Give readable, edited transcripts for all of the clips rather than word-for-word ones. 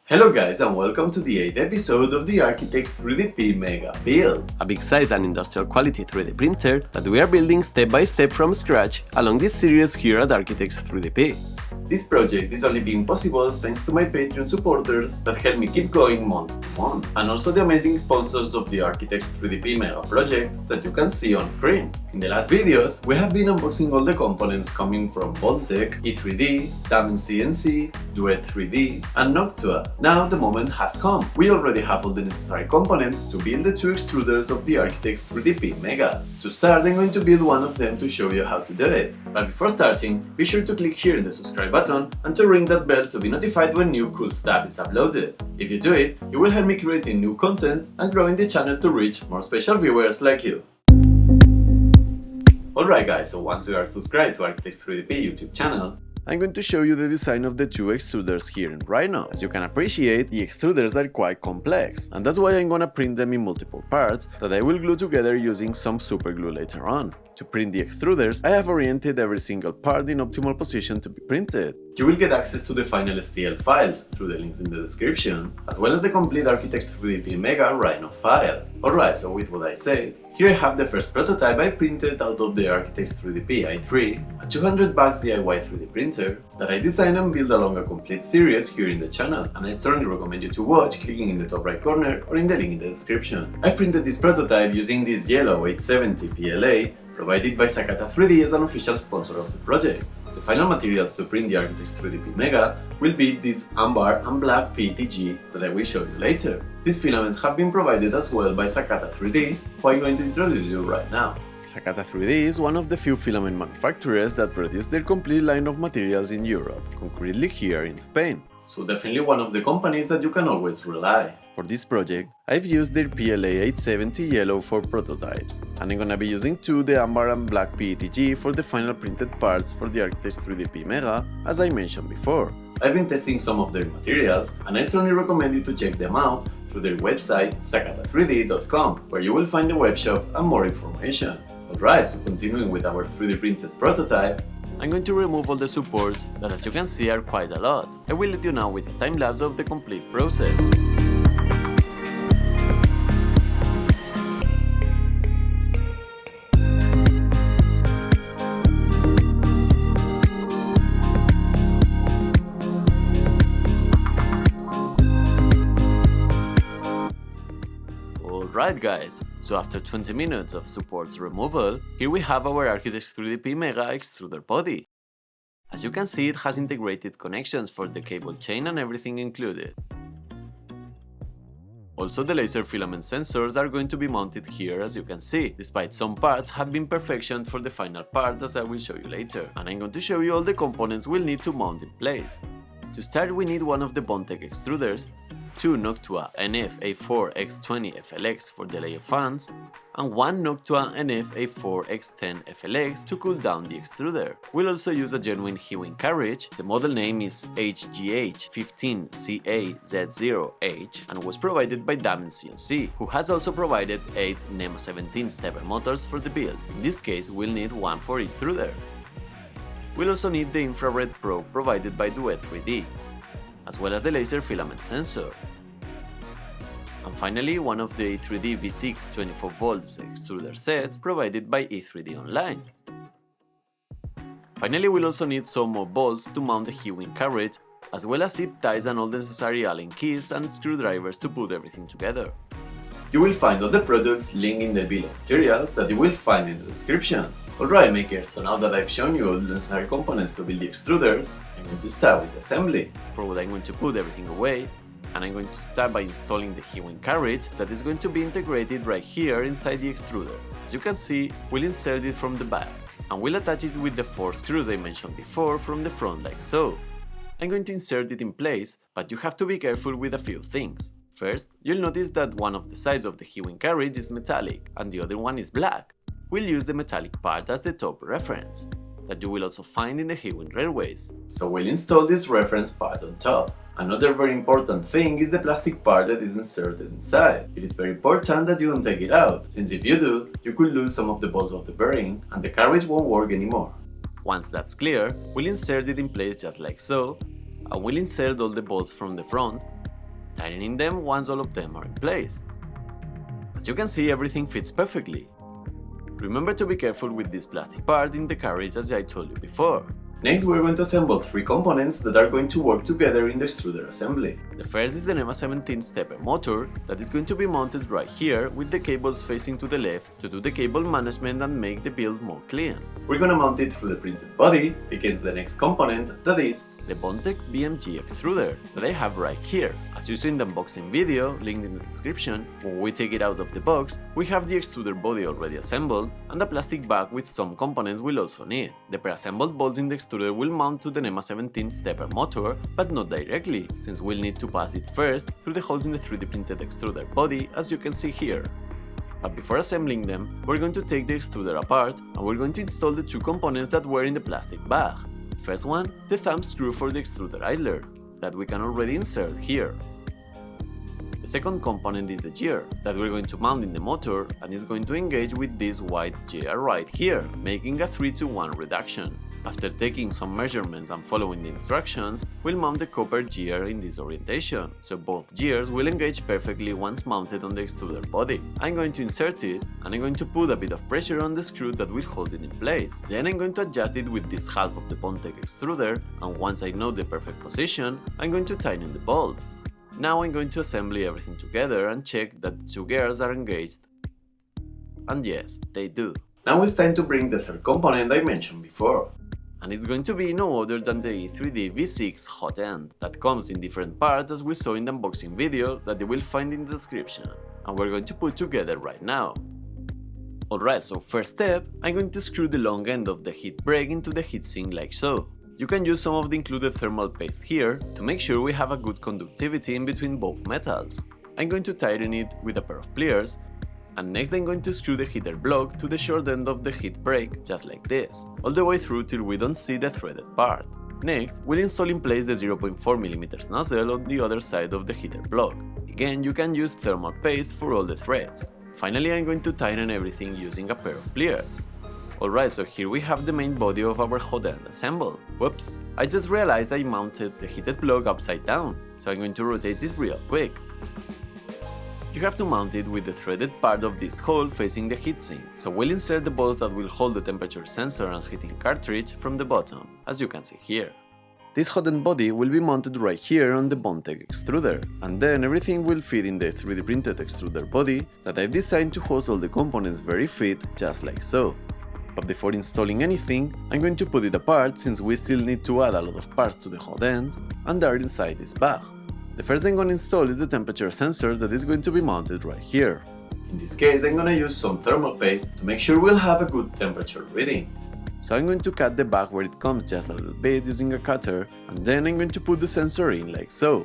Hello guys and welcome to the 8th episode of the Architects3DP MEGA build, a big size and industrial quality 3D printer that we are building step by step from scratch along this series here at Architects3DP. This project is only being possible thanks to my Patreon supporters that help me keep going month to month, and also the amazing sponsors of the Architects3DP MEGA project that you can see on screen. In the last videos, we have been unboxing all the components coming from Bondtech, E3D, Diamond CNC, Duet 3D, and Noctua. Now the moment has come. We already have all the necessary components to build the two extruders of the Architects3DP MEGA. To start, I'm going to build one of them to show you how to do it. But before starting, be sure to click here in the subscribe button and to ring that bell to be notified when new cool stuff is uploaded. If you do it, it will help me creating new content and growing the channel to reach more special viewers like you. Alright guys, so once you are subscribed to Architects3DP YouTube channel, I'm going to show you the design of the two extruders here and right now. As you can appreciate, the extruders are quite complex, and that's why I'm gonna print them in multiple parts that I will glue together using some super glue later on. To print the extruders, I have oriented every single part in optimal position to be printed. You will get access to the final STL files through the links in the description, as well as the complete Architects3DP MEGA Rhino file. Alright, so with what I said, here I have the first prototype I printed out of the Architects3DP i3, a 200 bucks DIY 3D printer that I designed and built along a complete series here in the channel, and I strongly recommend you to watch clicking in the top right corner or in the link in the description. I printed this prototype using this yellow 870 PLA provided by Sakata3D as an official sponsor of the project. The final materials to print the Architects3DP MEGA will be this amber and black PETG that I will show you later. These filaments have been provided as well by Sakata3D, who I'm going to introduce you right now. Sakata3D is one of the few filament manufacturers that produce their complete line of materials in Europe, concretely here in Spain. So definitely one of the companies that you can always rely. For this project, I've used their PLA 870 yellow for prototypes, and I'm gonna be using the amber and black PETG for the final printed parts for the Architects3DP MEGA, as I mentioned before. I've been testing some of their materials, and I strongly recommend you to check them out through their website Sakata3D.com, where you will find the webshop and more information. Alright, so continuing with our 3D printed prototype, I'm going to remove all the supports that, as you can see, are quite a lot. I will let you know with a time-lapse of the complete process. Alright guys, so after 20 minutes of supports removal, here we have our Architects3DP MEGA extruder body. As you can see, it has integrated connections for the cable chain and everything included. Also, the laser filament sensors are going to be mounted here, as you can see, despite some parts have been perfectioned for the final part, as I will show you later, and I'm going to show you all the components we'll need to mount in place. To start, we need one of the Bondtech extruders, two Noctua NF-A4X20 FLX for the layer fans, and one Noctua NF-A4X10 FLX to cool down the extruder. We'll also use a genuine Hewing carriage. The model name is HGH15CAZ0H and was provided by Diamond CNC, who has also provided 8 NEMA 17 stepper motors for the build. In this case, we'll need one for each extruder. We'll also need the infrared probe provided by Duet 3D, as well as the laser filament sensor. And finally, one of the E3D V6 24V extruder sets provided by E3D Online. Finally, we'll also need some more bolts to mount the Hewing carriage, as well as zip ties and all the necessary Allen keys and screwdrivers to put everything together. You will find all the products linked in the bill of materials that you will find in the description. Alright makers, so now that I've shown you all the necessary components to build the extruders, I'm going to start with assembly. For what I'm going to put everything away, and I'm going to start by installing the Hewing carriage that is going to be integrated right here inside the extruder. As you can see, we'll insert it from the back, and we'll attach it with the 4 screws I mentioned before from the front like so. I'm going to insert it in place, but you have to be careful with a few things. First, you'll notice that one of the sides of the Hewing carriage is metallic, and the other one is black. We'll use the metallic part as the top reference, that you will also find in the Hewing railways. So we'll install this reference part on top. Another very important thing is the plastic part that is inserted inside. It is very important that you don't take it out, since if you do, you could lose some of the bolts of the bearing and the carriage won't work anymore. Once that's clear, we'll insert it in place just like so, and we'll insert all the bolts from the front tightening them once all of them are in place. As you can see, everything fits perfectly. Remember to be careful with this plastic part in the carriage as I told you before. Next, we're going to assemble 3 components that are going to work together in the extruder assembly. The first is the NEMA 17 stepper motor that is going to be mounted right here with the cables facing to the left to do the cable management and make the build more clean. We're going to mount it through the printed body against the next component, that is the Bondtech BMG extruder that I have right here. As you saw in the unboxing video, linked in the description, when we take it out of the box, we have the extruder body already assembled, and the plastic bag with some components we'll also need. The pre-assembled bolts in the extruder will mount to the NEMA 17 stepper motor, but not directly, since we'll need to pass it first through the holes in the 3D printed extruder body, as you can see here. But before assembling them, we're going to take the extruder apart, and we're going to install the 2 components that were in the plastic bag. First one, the thumb screw for the extruder idler, that we can already insert here. The second component is the gear, that we're going to mount in the motor and is going to engage with this white gear right here, making a 3-to-1 reduction. After taking some measurements and following the instructions, we'll mount the copper gear in this orientation, so both gears will engage perfectly once mounted on the extruder body. I'm going to insert it, and I'm going to put a bit of pressure on the screw that will hold it in place. Then I'm going to adjust it with this half of the Bondtech extruder, and once I know the perfect position, I'm going to tighten the bolt. Now I'm going to assemble everything together and check that the 2 gears are engaged. And yes, they do. Now it's time to bring the third component I mentioned before. And it's going to be no other than the E3D V6 hot end that comes in different parts as we saw in the unboxing video that you will find in the description, and we're going to put together right now. Alright, so first step, I'm going to screw the long end of the heat break into the heatsink like so. You can use some of the included thermal paste here to make sure we have a good conductivity in between both metals. I'm going to tighten it with a pair of pliers, and next I'm going to screw the heater block to the short end of the heat break, just like this, all the way through till we don't see the threaded part. Next, we'll install in place the 0.4mm nozzle on the other side of the heater block. Again, you can use thermal paste for all the threads. Finally, I'm going to tighten everything using a pair of pliers. Alright, so here we have the main body of our hot end assembled. Whoops, I just realized I mounted the heated block upside down, so I'm going to rotate it real quick. You have to mount it with the threaded part of this hole facing the heatsink, so we'll insert the bolts that will hold the temperature sensor and heating cartridge from the bottom, as you can see here. This hot end body will be mounted right here on the Bondtech extruder, and then everything will fit in the 3D printed extruder body that I've designed to host all the components very fit, just like so. But before installing anything, I'm going to put it apart since we still need to add a lot of parts to the hot end, and they're inside this bag. The first thing I'm going to install is the temperature sensor that is going to be mounted right here. In this case, I'm going to use some thermal paste to make sure we'll have a good temperature reading. So I'm going to cut the bag where it comes just a little bit using a cutter, and then I'm going to put the sensor in like so.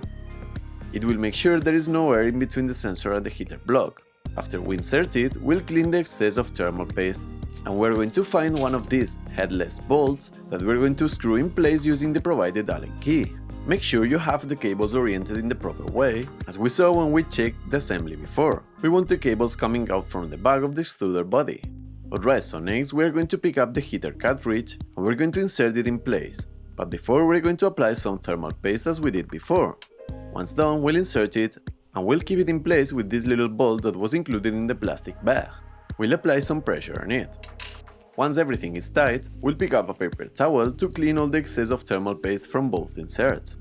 It will make sure there is no air in between the sensor and the heater block. After we insert it, we'll clean the excess of thermal paste, and we're going to find one of these headless bolts that we're going to screw in place using the provided Allen key. Make sure you have the cables oriented in the proper way, as we saw when we checked the assembly before. We want the cables coming out from the back of the extruder body. Alright, so next we're going to pick up the heater cartridge and we're going to insert it in place. But before, we're going to apply some thermal paste as we did before. Once done, we'll insert it and we'll keep it in place with this little bolt that was included in the plastic bag. We'll apply some pressure on it. Once everything is tight, we'll pick up a paper towel to clean all the excess of thermal paste from both inserts.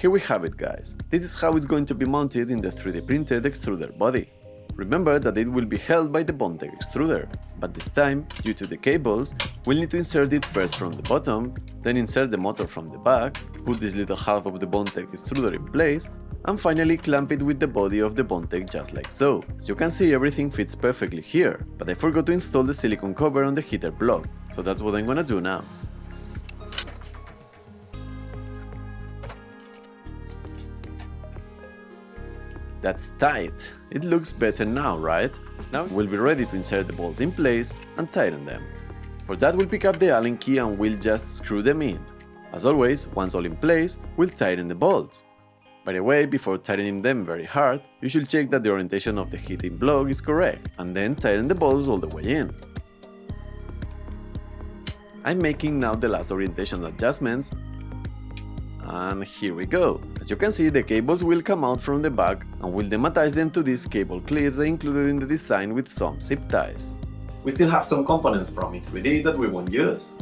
Here we have it, guys. This is how it's going to be mounted in the 3D printed extruder body. Remember that it will be held by the Bondtech extruder, but this time, due to the cables, we'll need to insert it first from the bottom, then insert the motor from the back, put this little half of the Bondtech extruder in place, and finally clamp it with the body of the Bondtech just like so. As you can see, everything fits perfectly here, but I forgot to install the silicone cover on the heater block, so that's what I'm gonna do now. That's tight. It looks better now, right? Now we'll be ready to insert the bolts in place and tighten them. For that, we'll pick up the Allen key and we'll just screw them in. As always, once all in place, we'll tighten the bolts. By the way, before tightening them very hard, you should check that the orientation of the heating block is correct, and then tighten the bolts all the way in. I'm making now the last orientation adjustments, And here we go. As you can see, the cables will come out from the back and we'll then attach them to these cable clips I included in the design with some zip ties. We still have some components from E3D that we won't use,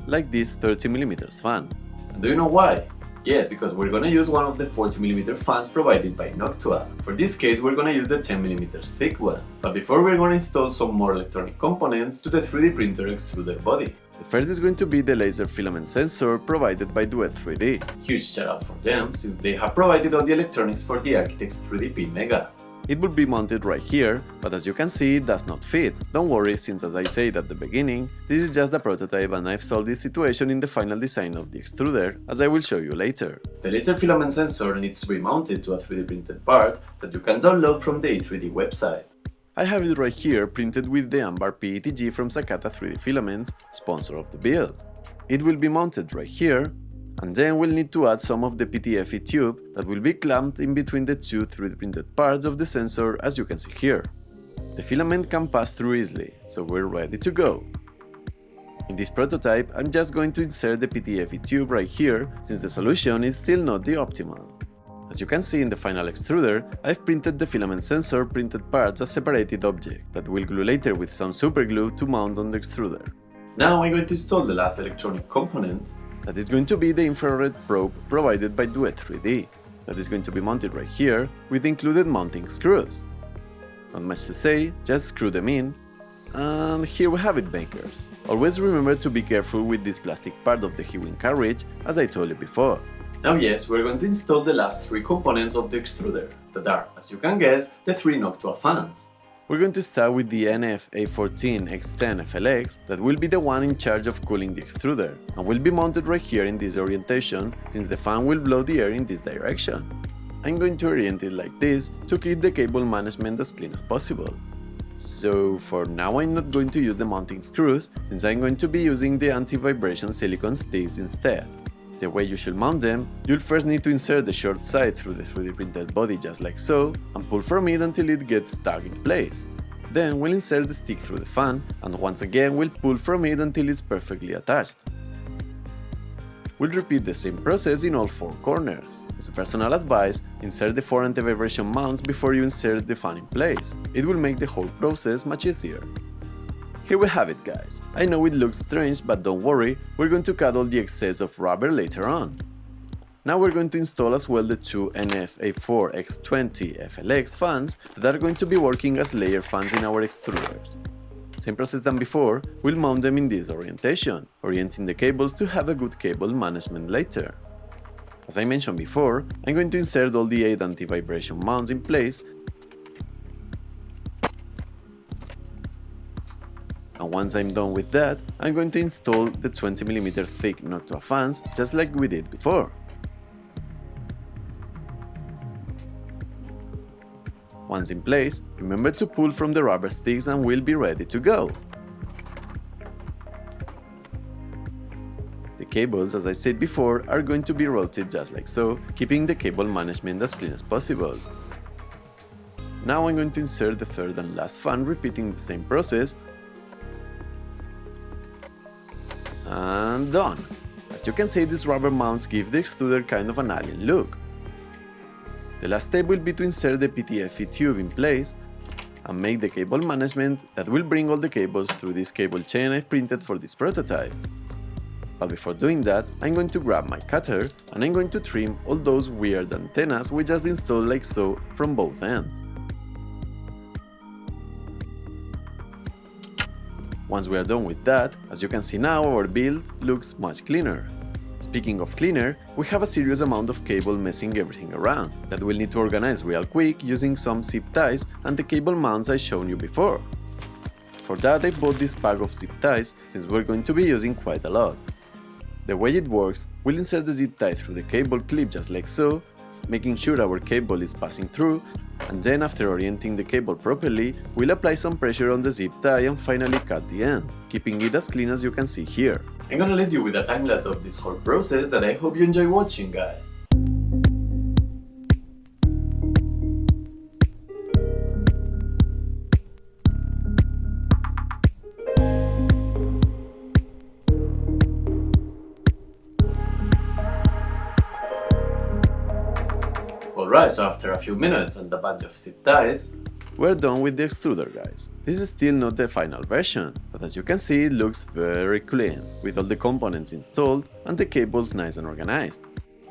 like this 30mm fan. And do you know why? Yes, because we're gonna use one of the 40mm fans provided by Noctua. For this case, we're gonna use the 10mm thick one. But before, we're gonna install some more electronic components to the 3D printer extruder body. The first is going to be the laser filament sensor provided by Duet3D. Huge shout out for them, since they have provided all the electronics for the Architects3DP MEGA. It would be mounted right here, but as you can see, it does not fit. Don't worry, since as I said at the beginning, this is just a prototype and I've solved this situation in the final design of the extruder, as I will show you later. The laser filament sensor needs to be mounted to a 3D printed part that you can download from the E3D website. I have it right here printed with the Amber PETG from Sakata3D Filaments, sponsor of the build. It will be mounted right here, and then we'll need to add some of the PTFE tube that will be clamped in between the two 3D printed parts of the sensor, as you can see here. The filament can pass through easily, so we're ready to go. In this prototype, I'm just going to insert the PTFE tube right here, since the solution is still not the optimal. As you can see in the final extruder, I've printed the filament sensor printed parts as separated object that we'll glue later with some super glue to mount on the extruder. Now I'm going to install the last electronic component, that is going to be the infrared probe provided by Duet3D, that is going to be mounted right here with included mounting screws. Not much to say, just screw them in, and here we have it, makers. Always remember to be careful with this plastic part of the heat-wing carriage, as I told you before. Now yes, we're going to install the last three components of the extruder, that are, as you can guess, the three Noctua fans. We're going to start with the NF-A14X10 FLX that will be the one in charge of cooling the extruder, and will be mounted right here in this orientation, since the fan will blow the air in this direction. I'm going to orient it like this to keep the cable management as clean as possible. So for now I'm not going to use the mounting screws, since I'm going to be using the anti-vibration silicone sticks instead. The way you should mount them, you'll first need to insert the short side through the 3D printed body just like so, and pull from it until it gets stuck in place. Then we'll insert the stick through the fan, and once again we'll pull from it until it's perfectly attached. We'll repeat the same process in all four corners. As a personal advice, insert the 4 anti-vibration mounts before you insert the fan in place. It will make the whole process much easier. Here we have it, guys. I know it looks strange, but don't worry, we're going to cut all the excess of rubber later on. Now we're going to install as well the two NF-A4X20 FLX fans that are going to be working as layer fans in our extruders. Same process than before, we'll mount them in this orientation, orienting the cables to have a good cable management later. As I mentioned before, I'm going to insert all the 8 anti-vibration mounts in place, and once I'm done with that, I'm going to install the 20mm thick Noctua fans just like we did before. Once in place, remember to pull from the rubber sticks and we'll be ready to go. The cables, as I said before, are going to be routed just like so, keeping the cable management as clean as possible. Now I'm going to insert the third and last fan, repeating the same process, and done! As you can see, these rubber mounts give the extruder kind of an alien look. The last step will be to insert the PTFE tube in place and make the cable management that will bring all the cables through this cable chain I've printed for this prototype. But before doing that, I'm going to grab my cutter and I'm going to trim all those weird antennas we just installed like so from both ends. Once we are done with that, as you can see now, our build looks much cleaner. Speaking of cleaner, we have a serious amount of cable messing everything around that we'll need to organize real quick using some zip ties and the cable mounts I shown you before. For that I bought this pack of zip ties since we're going to be using quite a lot. The way it works, we'll insert the zip tie through the cable clip just like so, making sure our cable is passing through, and then after orienting the cable properly, we'll apply some pressure on the zip tie and finally cut the end, keeping it as clean as you can see here. I'm gonna leave you with a time-lapse of this whole process that I hope you enjoy watching, guys. Alright, so after a few minutes and a bunch of zip ties, we're done with the extruder, guys. This is still not the final version, but as you can see it looks very clean, with all the components installed and the cables nice and organized.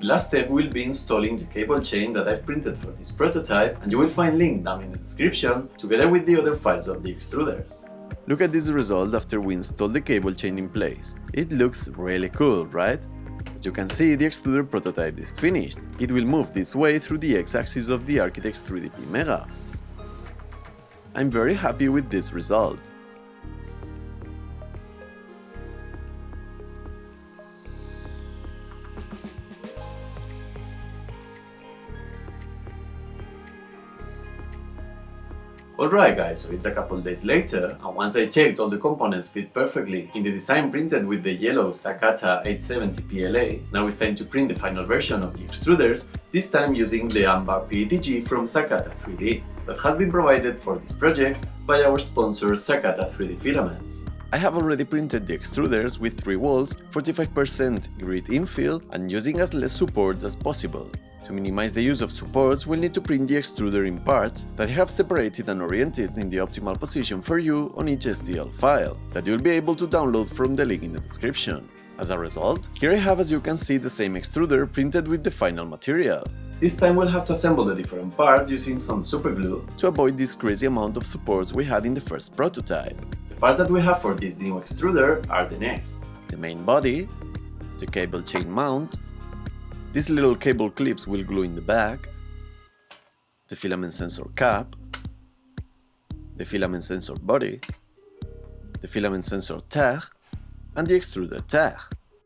The last step will be installing the cable chain that I've printed for this prototype, and you will find link down in the description together with the other files of the extruders. Look at this result after we install the cable chain in place. It looks really cool, right? As you can see, the extruder prototype is finished. It will move this way through the x-axis of the Architects3DP MEGA. I'm very happy with this result. Alright guys, so it's a couple days later, and once I checked all the components fit perfectly in the design printed with the yellow Sakata3D PLA, now it's time to print the final version of the extruders, this time using the amber PETG from Sakata3D that has been provided for this project by our sponsor Sakata3D FIlaments. I have already printed the extruders with 3 walls, 45% grid infill, and using as less support as possible. To minimize the use of supports, we'll need to print the extruder in parts that I have separated and oriented in the optimal position for you on each STL file, that you'll be able to download from the link in the description. As a result, here I have, as you can see, the same extruder printed with the final material. This time we'll have to assemble the different parts using some superglue to avoid this crazy amount of supports we had in the first prototype. The parts that we have for this new extruder are the next: the main body, the cable chain mount, these little cable clips will glue in the back, the filament sensor cap, the filament sensor body, the filament sensor tag, and the extruder tag.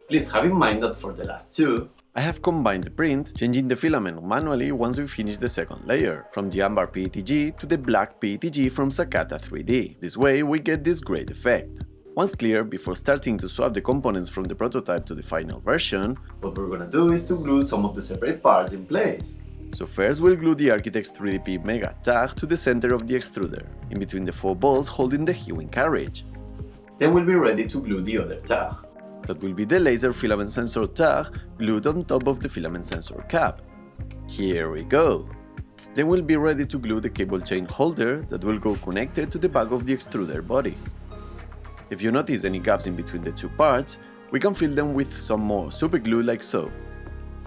Please have in mind that for the last two, I have combined the print, changing the filament manually once we finish the second layer, from the amber PETG to the black PETG from Sakata3D. This way we get this great effect. Once clear, before starting to swap the components from the prototype to the final version, what we're gonna do is to glue some of the separate parts in place. So first we'll glue the Architects3DP MEGA tag to the center of the extruder, in between the 4 bolts holding the hewing carriage. Then we'll be ready to glue the other tag. That will be the laser filament sensor tag glued on top of the filament sensor cap. Here we go! Then we'll be ready to glue the cable chain holder that will go connected to the back of the extruder body. If you notice any gaps in between the two parts, we can fill them with some more superglue like so.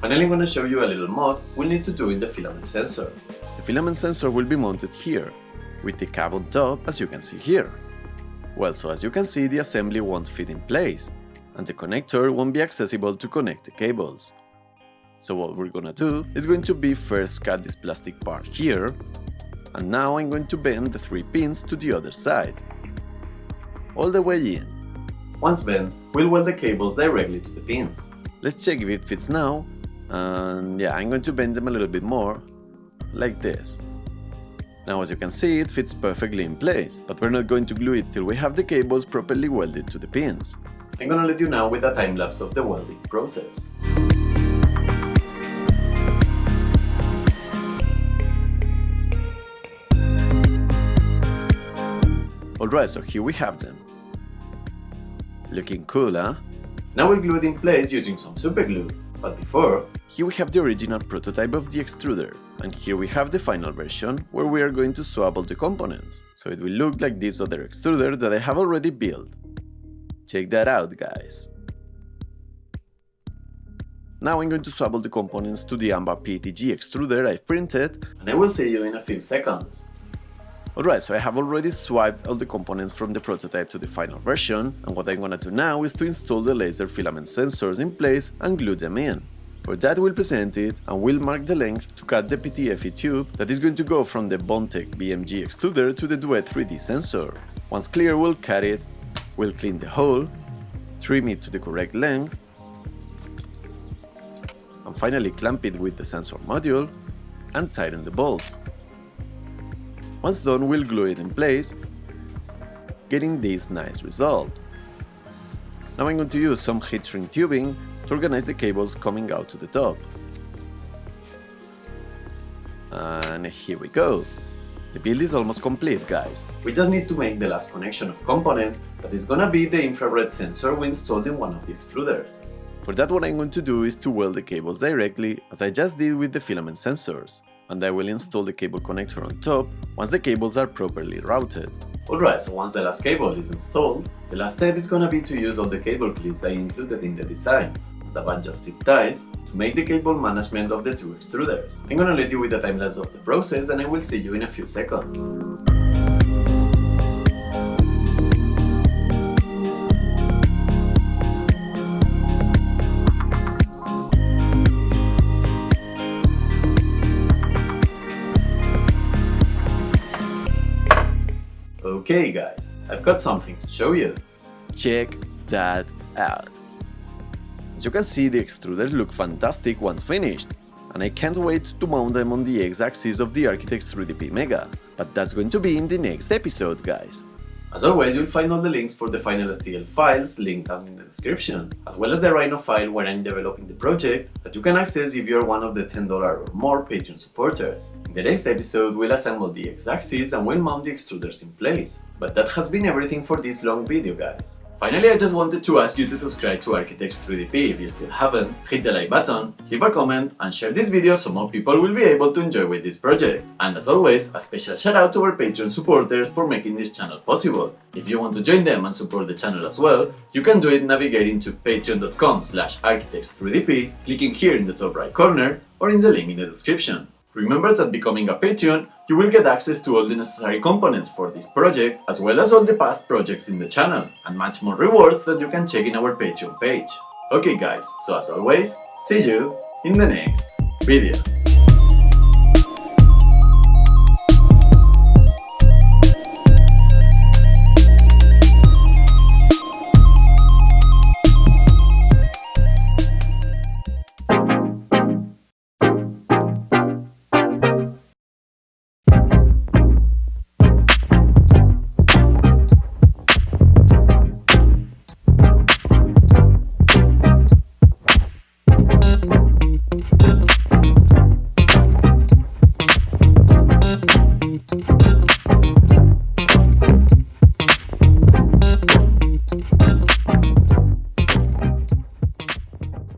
Finally, I'm going to show you a little mod we'll need to do in the filament sensor. The filament sensor will be mounted here, with the cap on top as you can see here. Well, so as you can see, the assembly won't fit in place, and the connector won't be accessible to connect the cables. So what we're gonna do is going to be first cut this plastic part here, and now I'm going to bend the 3 pins to the other side, all the way in. Once bent, we'll weld the cables directly to the pins. Let's check if it fits now, and yeah, I'm going to bend them a little bit more, like this. Now as you can see, it fits perfectly in place, but we're not going to glue it till we have the cables properly welded to the pins. I'm gonna let you now with a time lapse of the welding process. Alright, so here we have them. Looking cool, huh? Now we'll glue it in place using some superglue, but before, here we have the original prototype of the extruder, and here we have the final version where we are going to swap all the components, so it will look like this other extruder that I have already built. Check that out, guys. Now I'm going to swap all the components to the amber PETG extruder I've printed, and I will see you in a few seconds. Alright, so I have already swapped all the components from the prototype to the final version, and what I'm gonna do now is to install the laser filament sensors in place and glue them in. For that we'll present it, and we'll mark the length to cut the PTFE tube that is going to go from the Bondtech BMG extruder to the Duet 3D sensor. Once clear, we'll cut it, we'll clean the hole, trim it to the correct length, and finally clamp it with the sensor module, and tighten the bolts. Once done, we'll glue it in place, getting this nice result. Now I'm going to use some heat shrink tubing to organize the cables coming out to the top. And here we go. The build is almost complete, guys. We just need to make the last connection of components that is gonna be the infrared sensor we installed in one of the extruders. For that, what I'm going to do is to weld the cables directly, as I just did with the filament sensors. and I will install the cable connector on top once the cables are properly routed. Alright, so once the last cable is installed, the last step is gonna be to use all the cable clips I included in the design, and a bunch of zip ties, to make the cable management of the two extruders. I'm gonna let you with the time-lapse of the process and I will see you in a few seconds. Okay guys, I've got something to show you. Check that out. As you can see, the extruders look fantastic once finished, and I can't wait to mount them on the X-axis of the Architects3DP MEGA, but that's going to be in the next episode, guys. As always, you'll find all the links for the final STL files linked down in the description, as well as the Rhino file where I'm developing the project that you can access if you're one of the $10 or more Patreon supporters. In the next episode, we'll assemble the X-axis and we'll mount the extruders in place. But that has been everything for this long video, guys. Finally, I just wanted to ask you to subscribe to Architects3DP if you still haven't, hit the like button, leave a comment, and share this video so more people will be able to enjoy with this project. And as always, a special shout out to our Patreon supporters for making this channel possible. If you want to join them and support the channel as well, you can do it navigating to patreon.com/architects3dp, clicking here in the top right corner, or in the link in the description. Remember that becoming a Patreon, you will get access to all the necessary components for this project, as well as all the past projects in the channel, and much more rewards that you can check in our Patreon page. Okay guys, so as always, see you in the next video.